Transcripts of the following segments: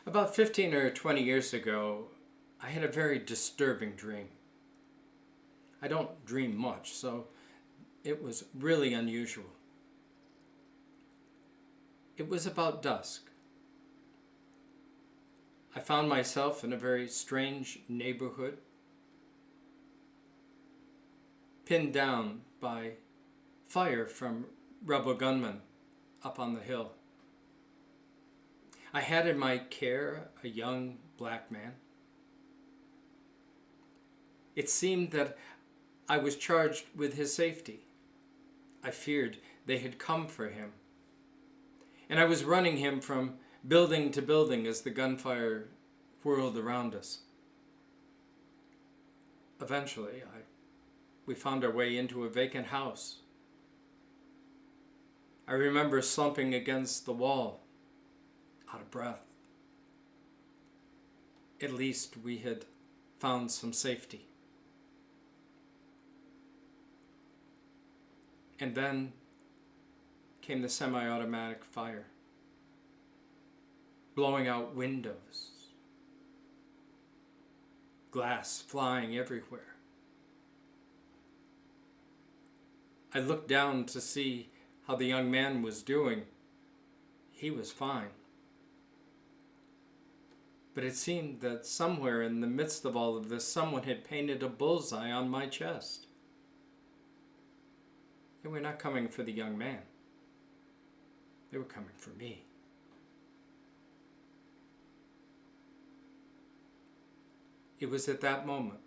About 15 or 20 years ago, I had a very disturbing dream. I don't dream much, so it was really unusual. It was about dusk. I found myself in a very strange neighborhood, pinned down by fire from rebel gunmen up on the hill. I had in my care a young black man. It seemed that I was charged with his safety. I feared they had come for him. And I was running him from building to building as the gunfire whirled around us. Eventually, we found our way into a vacant house. I remember slumping against the wall, out of breath. At least we had found some safety. And then came the semi-automatic fire, blowing out windows, glass flying everywhere. I looked down to see how the young man was doing. He was fine. But it seemed that somewhere in the midst of all of this, someone had painted a bullseye on my chest. They were not coming for the young man. They were coming for me. It was at that moment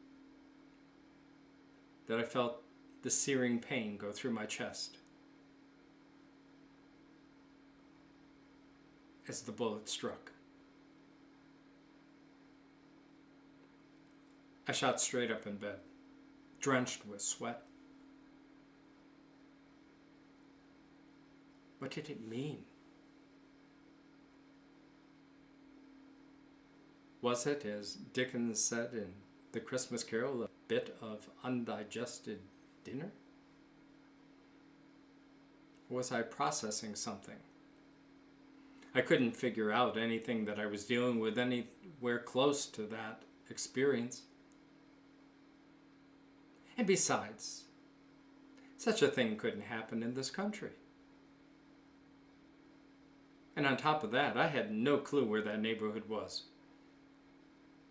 that I felt the searing pain go through my chest as the bullet struck. I shot straight up in bed, drenched with sweat. What did it mean? Was it, as Dickens said in The Christmas Carol, a bit of undigested dinner? Or was I processing something? I couldn't figure out anything that I was dealing with anywhere close to that experience. And besides, such a thing couldn't happen in this country. And on top of that, I had no clue where that neighborhood was.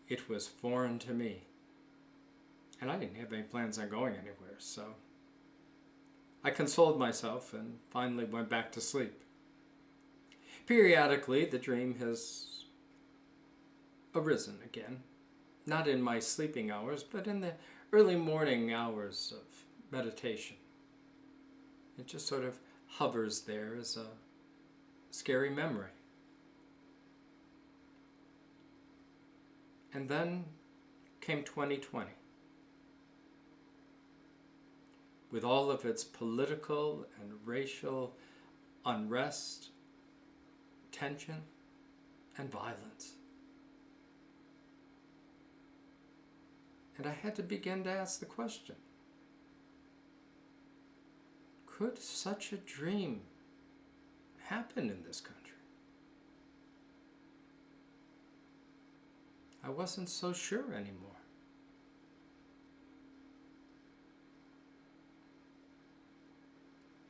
It was foreign to me. And I didn't have any plans on going anywhere, so I consoled myself and finally went back to sleep. Periodically, the dream has arisen again, not in my sleeping hours, but in the early morning hours of meditation. It just sort of hovers there as a scary memory. And then came 2020. With all of its political and racial unrest, tension, and violence. And I had to begin to ask the question, could such a dream happen in this country? I wasn't so sure anymore.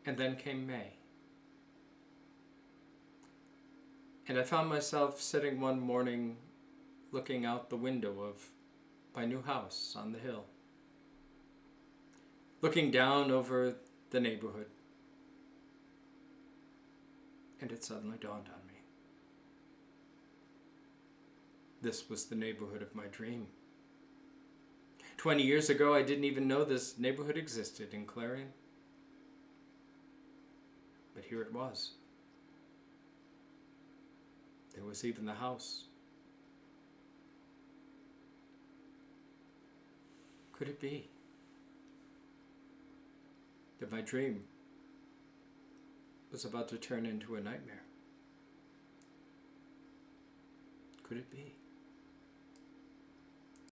And then came May. And I found myself sitting one morning looking out the window of my new house on the hill, looking down over the neighborhood. And it suddenly dawned on me. This was the neighborhood of my dream. 20 years ago, I didn't even know this neighborhood existed in Clarion. But here it was. There was even the house. Could it be that my dream was about to turn into a nightmare? Could it be?